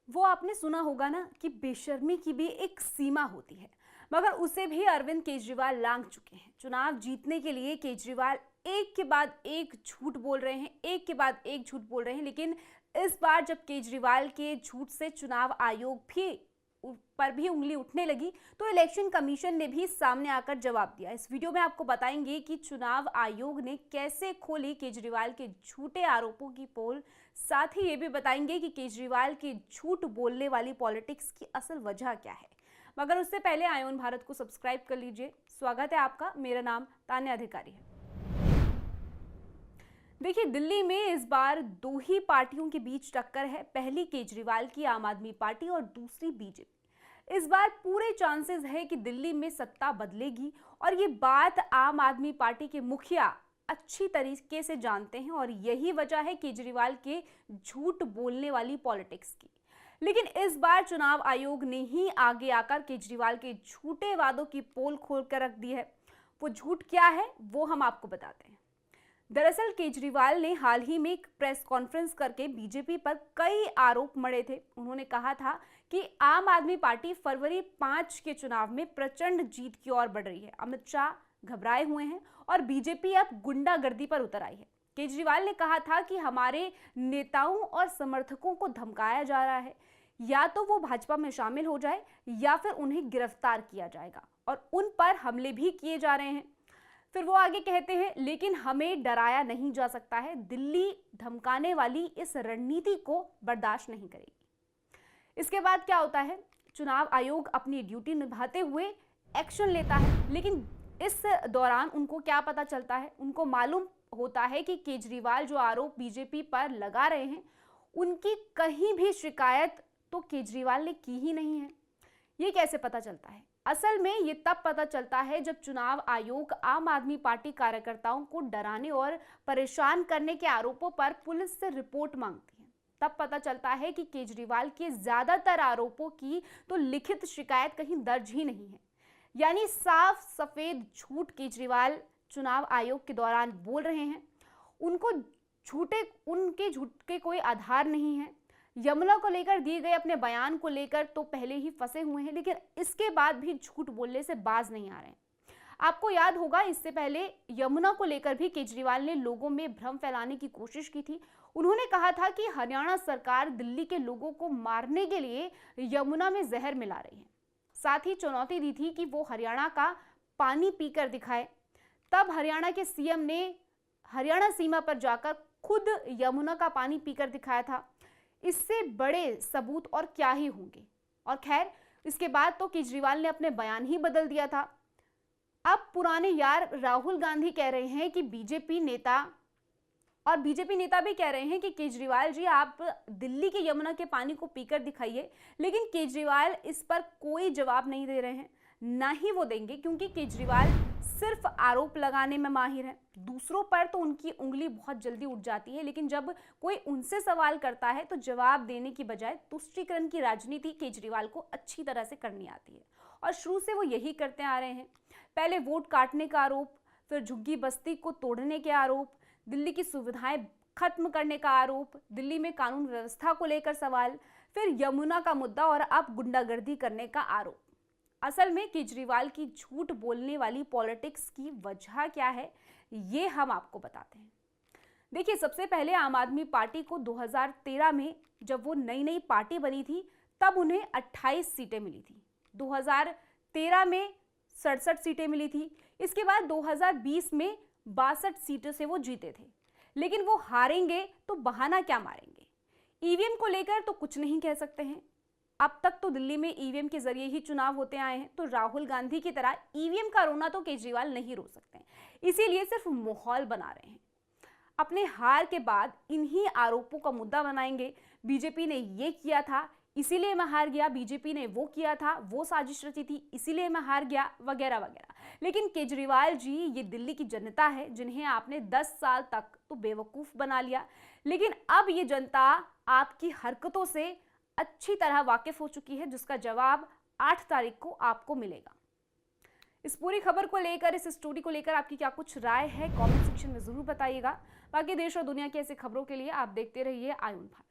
वो आपने सुना होगा ना कि बेशर्मी की भी एक सीमा होती है, मगर उसे भी अरविंद केजरीवाल लांघ चुके हैं। चुनाव जीतने के लिए केजरीवाल एक के बाद एक झूठ बोल रहे हैं, एक के बाद एक झूठ बोल रहे हैं। लेकिन इस बार जब केजरीवाल के झूठ से चुनाव आयोग भी पर भी उंगली उठने लगी, तो इलेक्शन कमीशन ने भी सामने आकर जवाब दिया। इस वीडियो में आपको बताएंगे कि चुनाव आयोग ने कैसे खोली केजरीवाल के झूठे आरोपों की पोल। साथ ही ये भी बताएंगे कि केजरीवाल के झूठ बोलने वाली पॉलिटिक्स की असल वजह क्या है। मगर उससे पहले आयोन भारत को सब्सक्राइब कर लीजिए। स्वागत है आपका, मेरा नाम तान्या अधिकारी है। देखिए, दिल्ली में इस बार दो ही पार्टियों के बीच टक्कर है। पहली केजरीवाल की आम आदमी पार्टी और दूसरी बीजेपी। इस बार पूरे चांसेस है कि दिल्ली में सत्ता बदलेगी और ये बात आम आदमी पार्टी के मुखिया अच्छी तरीके से जानते हैं और यही वजह है केजरीवाल के झूठ बोलने वाली पॉलिटिक्स की। लेकिन इस बार चुनाव आयोग ने ही आगे आकर केजरीवाल के झूठे वादों की पोल खोल कर रख दी है। वो झूठ क्या है वो हम आपको बताते हैं। दरअसल केजरीवाल ने हाल ही में एक प्रेस कॉन्फ्रेंस करके बीजेपी पर कई आरोप मढ़े थे। उन्होंने कहा था कि आम आदमी पार्टी फरवरी 5 के चुनाव में प्रचंड जीत की ओर बढ़ रही है। अमित शाह घबराए हुए हैं और बीजेपी अब गुंडागर्दी पर उतर आई है। केजरीवाल ने कहा था कि हमारे नेताओं और समर्थकों को धमकाया जा रहा है, या तो वो भाजपा में शामिल हो जाए या फिर उन्हें गिरफ्तार किया जाएगा और उन पर हमले भी किए जा रहे हैं। फिर वो आगे कहते हैं, लेकिन हमें डराया नहीं जा सकता है। दिल्ली धमकाने वाली इस रणनीति को बर्दाश्त नहीं करेगी। इसके बाद क्या होता है, चुनाव आयोग अपनी ड्यूटी निभाते हुए एक्शन लेता है। लेकिन इस दौरान उनको क्या पता चलता है, उनको मालूम होता है कि केजरीवाल जो आरोप बीजेपी पर लगा रहे हैं, उनकी कहीं भी शिकायत तो केजरीवाल ने की ही नहीं है। ये कैसे पता चलता है? असल में ये तब पता चलता है जब चुनाव आयोग आम आदमी पार्टी कार्यकर्ताओं को डराने और परेशान करने के आरोपों पर पुलिस से रिपोर्ट मांगती है। तब पता चलता है कि केजरीवाल के ज्यादातर आरोपों की तो लिखित शिकायत कहीं दर्ज ही नहीं है। यानी साफ सफेद झूठ केजरीवाल चुनाव आयोग के दौरान बोल रहे हैं। उनके झूठ के कोई आधार नहीं है। यमुना को लेकर दिए गए अपने बयान को लेकर तो पहले ही फंसे हुए हैं, लेकिन इसके बाद भी झूठ बोलने से बाज नहीं आ रहे हैं। आपको याद होगा, इससे पहले यमुना को लेकर भी केजरीवाल ने लोगों में भ्रम फैलाने की कोशिश की थी। उन्होंने कहा था कि हरियाणा सरकार दिल्ली के लोगों को मारने के लिए यमुना में जहर मिला रही है। साथ ही चुनौती दी थी कि वो हरियाणा का पानी पीकर दिखाए। तब हरियाणा के सीएम ने हरियाणा सीमा पर जाकर खुद यमुना का पानी पीकर दिखाया था। इससे बड़े सबूत और क्या ही होंगे। और खैर, इसके बाद तो केजरीवाल ने अपने बयान ही बदल दिया था। अब पुराने यार राहुल गांधी कह रहे हैं कि बीजेपी नेता भी कह रहे हैं कि केजरीवाल जी, आप दिल्ली के यमुना के पानी को पीकर दिखाइए। लेकिन केजरीवाल इस पर कोई जवाब नहीं दे रहे हैं, ना ही वो देंगे, क्योंकि केजरीवाल सिर्फ आरोप लगाने में माहिर है। दूसरों पर तो उनकी उंगली बहुत जल्दी उठ जाती है, लेकिन जब कोई उनसे सवाल करता है तो जवाब देने की बजाय तुष्टीकरण की राजनीति केजरीवाल को अच्छी तरह से करनी आती है और शुरू से वो यही करते आ रहे हैं। पहले वोट काटने का आरोप, फिर झुग्गी बस्ती को तोड़ने के आरोप, दिल्ली की सुविधाएं खत्म करने का आरोप, दिल्ली में कानून व्यवस्था को लेकर सवाल, फिर यमुना का मुद्दा और अब गुंडागर्दी करने का आरोप। असल में केजरीवाल की झूठ बोलने वाली पॉलिटिक्स की वजह क्या है, ये हम आपको बताते हैं। देखिए, सबसे पहले आम आदमी पार्टी को 2013 में जब वो नई पार्टी बनी थी, तब उन्हें 28 सीटें मिली थी। 2013 में 67 सीटें मिली थी। इसके बाद 2020 में 62 सीटों से वो जीते थे। लेकिन वो हारेंगे तो बहाना क्या मारेंगे? ईवीएम को लेकर तो कुछ नहीं कह सकते हैं। अब तक तो दिल्ली में ईवीएम के जरिए ही चुनाव होते आए हैं, तो राहुल गांधी की तरह ईवीएम का रोना तो केजरीवाल नहीं रो सकते, इसीलिए सिर्फ माहौल बना रहे हैं। अपने हार के बाद इन्हीं आरोपों का मुद्दा बनाएंगे। बीजेपी ने ये किया था इसीलिए मैं हार गया, बीजेपी ने वो किया था, वो साजिश रची थी इसीलिए मैं हार गया, वगैरह वगैरह। लेकिन केजरीवाल जी, ये दिल्ली की जनता है जिन्हें आपने 10 साल तक तो बेवकूफ बना लिया, लेकिन अब ये जनता आपकी हरकतों से अच्छी तरह वाकिफ हो चुकी है, जिसका जवाब 8 तारीख को आपको मिलेगा। इस पूरी खबर को लेकर, इस स्टोरी को लेकर आपकी क्या कुछ राय है, कमेंट सेक्शन में जरूर बताइएगा। बाकी देश और दुनिया की ऐसी खबरों के लिए आप देखते रहिए आयोन भारत।